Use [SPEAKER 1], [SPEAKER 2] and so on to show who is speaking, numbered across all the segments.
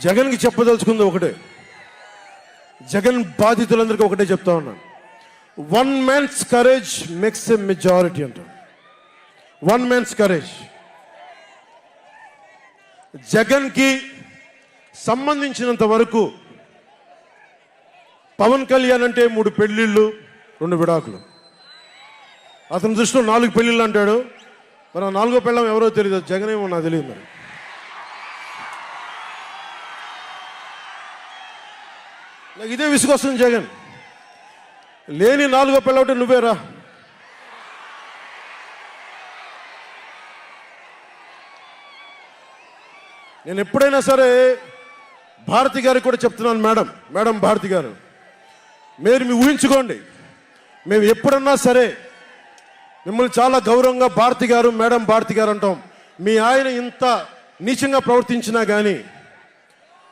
[SPEAKER 1] జగన్కి చెప్పదలుచుకుంది ఒకటే, జగన్ బాధితులందరికీ ఒకటే చెప్తా ఉన్నాను. One man's courage makes a majority అంట. One man's courage. జగన్కి సంబంధించినంత వరకు పవన్ కళ్యాణ్ అంటే 3 పెళ్ళిళ్ళు 2 విడాకులు. అతని దృష్టిలో 4 పెళ్ళిళ్ళు అంటాడు. మరి 4వ పెళ్ళం ఎవరో తెలియదు, జగన్ ఏమో నాకు తెలియదు. మరి నాకు ఇదే విసుగొస్తుంది. జగన్ లేని 4వ పెళ్ళవుటే నువ్వేరా. నేను ఎప్పుడైనా సరే భారతి గారికి కూడా చెప్తున్నాను, మేడం భారతి గారు, మీరు మీ ఊహించుకోండి, మేము ఎప్పుడన్నా సరే మిమ్మల్ని చాలా గౌరవంగా భారతి గారు, మేడం భారతి గారు అంటాం. మీ ఆయన ఇంత నీచంగా ప్రవర్తించినా కానీ,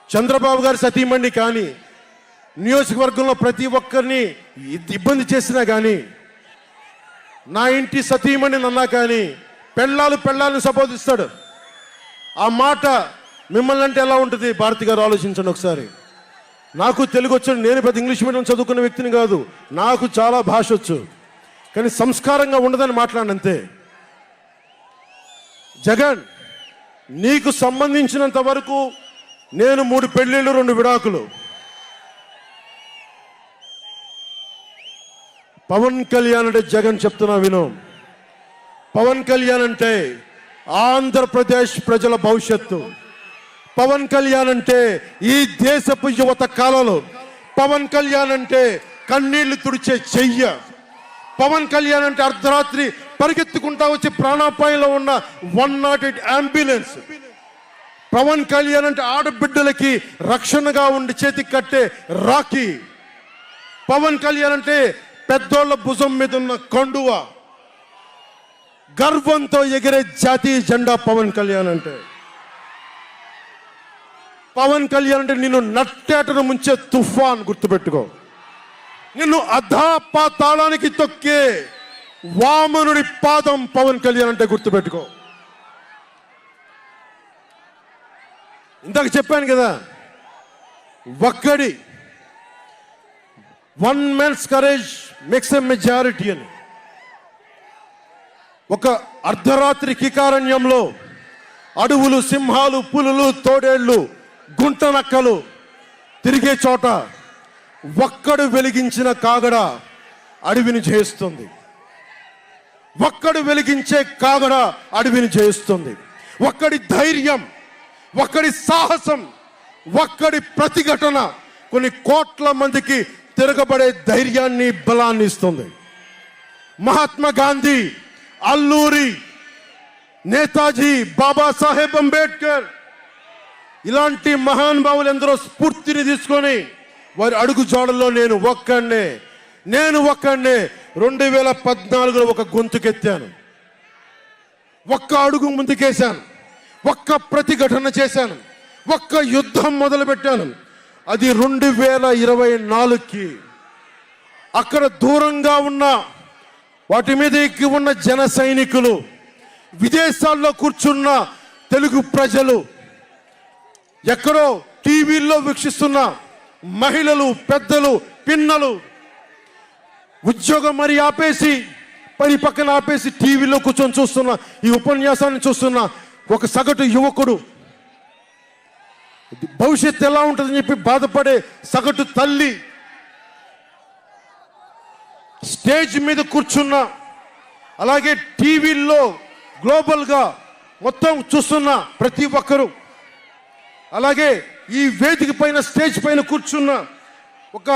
[SPEAKER 1] చంద్రబాబు గారి సతీమణి కానీ, నియోజకవర్గంలో ప్రతి ఒక్కరిని ఇబ్బంది చేసినా కానీ, నా ఇంటి సతీమణి అన్నా కానీ పెళ్ళాలను సంబోధిస్తాడు. ఆ మాట మిమ్మల్ని అంటే ఎలా ఉంటుంది భారతి గారు? ఆలోచించండి ఒకసారి. నాకు తెలుగు వచ్చాడు, నేను పెద్ద ఇంగ్లీష్ మీడియం చదువుకున్న వ్యక్తిని కాదు, నాకు చాలా భాష వచ్చు, కానీ సంస్కారంగా ఉండదని మాట్లాడినంతే. జగన్, నీకు సంబంధించినంత వరకు నేను 3 పెళ్ళిళ్ళు 2 విడాకులు. పవన్ కళ్యాణ్ అంటే జగన్ చెప్తున్నా విను. పవన్ కళ్యాణ్ అంటే ఆంధ్రప్రదేశ్ ప్రజల భవిష్యత్తు. పవన్ కళ్యాణ్ అంటే ఈ దేశపు యువత కాలంలో. పవన్ కళ్యాణ్ అంటే కన్నీళ్లు తుడిచే చెయ్య. పవన్ కళ్యాణ్ అంటే అర్ధరాత్రి పరిగెత్తుకుంటా వచ్చి ప్రాణాపాయంలో ఉన్న 108 అంబులెన్స్. పవన్ కళ్యాణ్ అంటే ఆడబిడ్డలకి రక్షణగా ఉండి చేతికి కట్టే రాఖీ. పవన్ కళ్యాణ్ అంటే పెద్దోళ్ల భుజం మీద ఉన్న కండువ, గర్వంతో ఎగిరే జాతీయ జెండా. పవన్ కళ్యాణ్ అంటే పవన్ కళ్యాణ్ అంటే నిన్ను నట్టేటను ముంచే తుఫాన్. గుర్తుపెట్టుకో, నిన్ను అధాపాతాళానికి తొక్కే వామనుడి పాదం పవన్ కళ్యాణ్ అంటే. గుర్తుపెట్టుకో. ఇందాక చెప్పాను కదా, one man's courage makes a majority అని. ఒక అర్ధరాత్రి కికారణ్యంలో అడవులు, సింహాలు, పులులు, తోడేళ్లు, గుంటనక్కలు తిరిగే చోట ఒక్కడు వెలిగించిన కాగడ అడవిని జయిస్తుంది. ఒక్కడు వెలిగించే కాగడ అడవిని జయిస్తుంది. ఒక్కడి ధైర్యం, ఒక్కడి సాహసం, ఒక్కడి ప్రతిఘటన కొన్ని కోట్ల మందికి తిరగబడే ధైర్యాన్ని, బలాన్ని ఇస్తుంది. మహాత్మా గాంధీ, అల్లూరి, నేతాజీ, బాబాసాహెబ్ అంబేద్కర్ ఇలాంటి మహానుభావులు ఎందరో స్ఫూర్తిని తీసుకొని వారి అడుగు జాడల్లో నేను ఒక్కడినే 2014లో ఒక గొంతుకెత్తాను, ఒక్క అడుగు ముందుకేశాను, ఒక్క ప్రతిఘటన చేశాను, ఒక్క యుద్ధం మొదలుపెట్టాను. అది 2024కి. అక్కడ దూరంగా ఉన్న వాటి మీద ఎక్కి ఉన్న జన సైనికులు, విదేశాల్లో కూర్చున్న తెలుగు ప్రజలు, ఎక్కడో టీవీల్లో వీక్షిస్తున్న మహిళలు, పెద్దలు, పిన్నలు, ఉద్యోగం మరి ఆపేసి, పని పక్కన ఆపేసి టీవీలో కూర్చొని చూస్తున్న ఈ ఉపన్యాసాన్ని చూస్తున్న ఒక సగటు యువకుడు, భవిష్యత్తు ఎలా ఉంటుందని చెప్పి బాధపడే సగటు తల్లి, స్టేజ్ మీద కూర్చున్న, అలాగే టీవీల్లో గ్లోబల్గా మొత్తం చూస్తున్న ప్రతి ఒక్కరు, అలాగే ఈ వేదిక పైన, స్టేజ్ పైన కూర్చున్న ఒక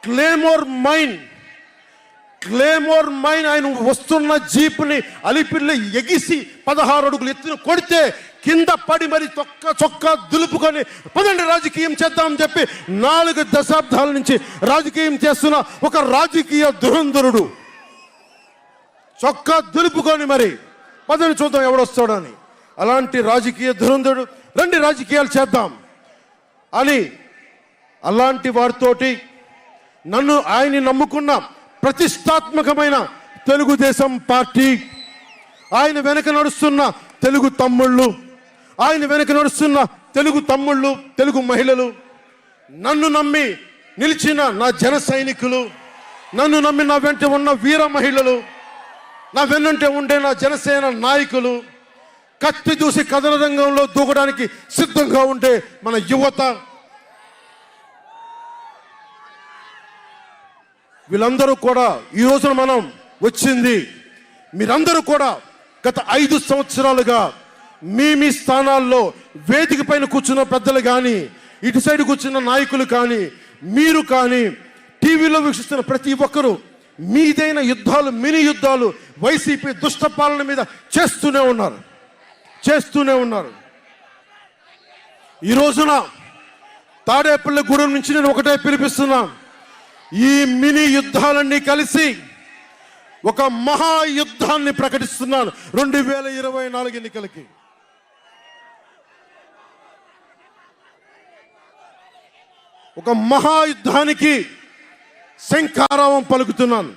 [SPEAKER 1] క్లేమోర్ మైన్ ఆయన వస్తున్న జీపుని అలిపిల్లి ఎగిసి 16 అడుగులు ఎత్తున కొడితే కింద పడి మరి చొక్కా దులుపుకొని పదండి రాజకీయం చేద్దామని చెప్పి 4 దశాబ్దాల నుంచి రాజకీయం చేస్తున్న ఒక రాజకీయ దురంధరుడు చొక్కా దులుపుకొని మరి పదని చూద్దాం ఎవడొస్తాడని. అలాంటి రాజకీయ దురంధరుడు, రండి రాజకీయాలు చేద్దాం అని అలాంటి వారితోటి ఆయన్ని నమ్ముకున్న ప్రతిష్టాత్మకమైన తెలుగుదేశం పార్టీ, ఆయన వెనక నడుస్తున్న తెలుగు తమ్ముళ్ళు, ఆయన వెనక నడుస్తున్న తెలుగు తమ్ముళ్ళు, తెలుగు మహిళలు, నన్ను నమ్మి నిలిచిన నా జన సైనికులు, నన్ను నమ్మి నా వెంట ఉన్న వీర మహిళలు, నా వెన్నంటే ఉండే నా జనసేన నాయకులు, కత్తి దూసి కథన రంగంలో దూకడానికి సిద్ధంగా ఉండే మన యువత, వీళ్ళందరూ కూడా ఈ రోజున మనం వచ్చింది, మీరందరూ కూడా గత 5 సంవత్సరాలుగా మీ స్థానాల్లో వేదిక పైన కూర్చున్న పెద్దలు కానీ, ఇటు సైడ్ కూర్చున్న నాయకులు కానీ, మీరు కానీ, టీవీలో వీక్షిస్తున్న ప్రతి ఒక్కరూ మీదైన యుద్ధాలు, మినీ యుద్ధాలు వైసీపీ దుష్ట పాలన మీద చేస్తూనే ఉన్నారు. ఈ రోజున తాడేపల్లిగూడెం నుంచి నేను ఒకటే పిలిపిస్తున్నా, ఈ మినీ యుద్ధాలన్నీ కలిసి ఒక మహాయుద్ధాన్ని ప్రకటిస్తున్నాను 2024 ఎన్నికలకి. ఒక మహాయుద్ధానికి శంఖారావం పలుకుతున్నాను.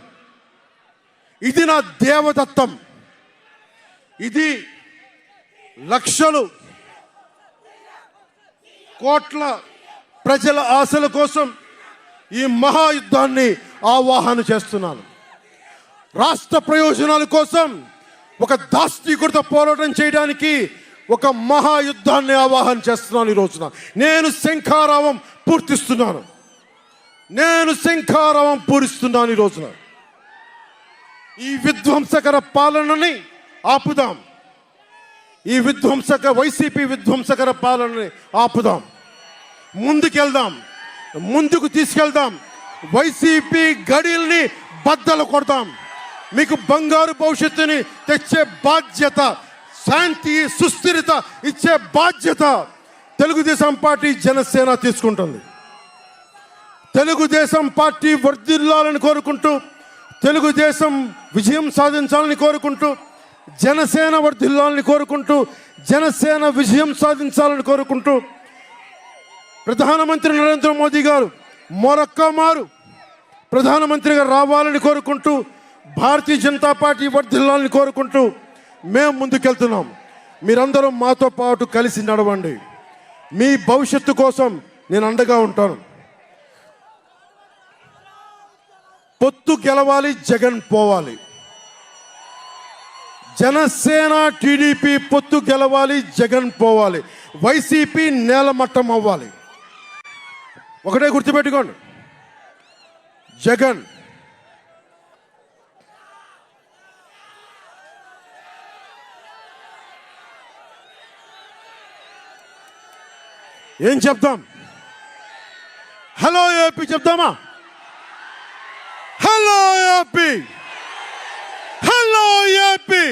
[SPEAKER 1] ఇది నా దేవదత్తం. ఇది లక్షలు కోట్ల ప్రజల ఆశల కోసం ఈ మహాయుద్ధాన్ని ఆవాహన చేస్తున్నాను. రాష్ట్ర ప్రయోజనాల కోసం ఒక దాష్టీకుడితో పోరాటం చేయడానికి ఒక మహాయుద్ధాన్ని ఆవాహన చేస్తున్నాను. ఈ రోజున నేను శంఖారావం పూరిస్తున్నాను. ఈ రోజున ఈ విధ్వంసకర పాలనని ఆపుదాం. ఈ వైసీపీ విధ్వంసకర పాలనని ఆపుదాం. ముందుకు తీసుకెళ్దాం. వైసీపీ గడిల్ని బద్దలు కొడదాం. మీకు బంగారు భవిష్యత్తుని తెచ్చే బాధ్యత, శాంతి, సుస్థిరత ఇచ్చే బాధ్యత తెలుగుదేశం పార్టీ, జనసేన తీసుకుంటుంది. తెలుగుదేశం పార్టీ వర్ధిల్లాలని కోరుకుంటూ, తెలుగుదేశం విజయం సాధించాలని కోరుకుంటూ, జనసేన వర్ధిల్లాలని కోరుకుంటూ, జనసేన విజయం సాధించాలని కోరుకుంటూ, ప్రధానమంత్రి నరేంద్ర మోదీ గారు మరొక్క మారు ప్రధానమంత్రిగా రావాలని కోరుకుంటూ, భారతీయ జనతా పార్టీ వర్ధిల్లాలని కోరుకుంటూ మేము ముందుకెళ్తున్నాం. మీరందరూ మాతో పాటు కలిసి నడవండి. మీ భవిష్యత్తు కోసం నేను అండగా ఉంటాను. పొత్తు గెలవాలి, జగన్ పోవాలి. జనసేన టీడీపీ పొత్తు గెలవాలి, జగన్ పోవాలి. వైసీపీ నేలమట్టం అవ్వాలి. ఒకటే గుర్తుపెట్టుకోండి, జగన్ ఏం చెప్తాం? హలో ఏపీ చెప్తామా? Hello AP, hello AP,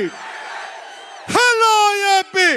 [SPEAKER 1] hello AP.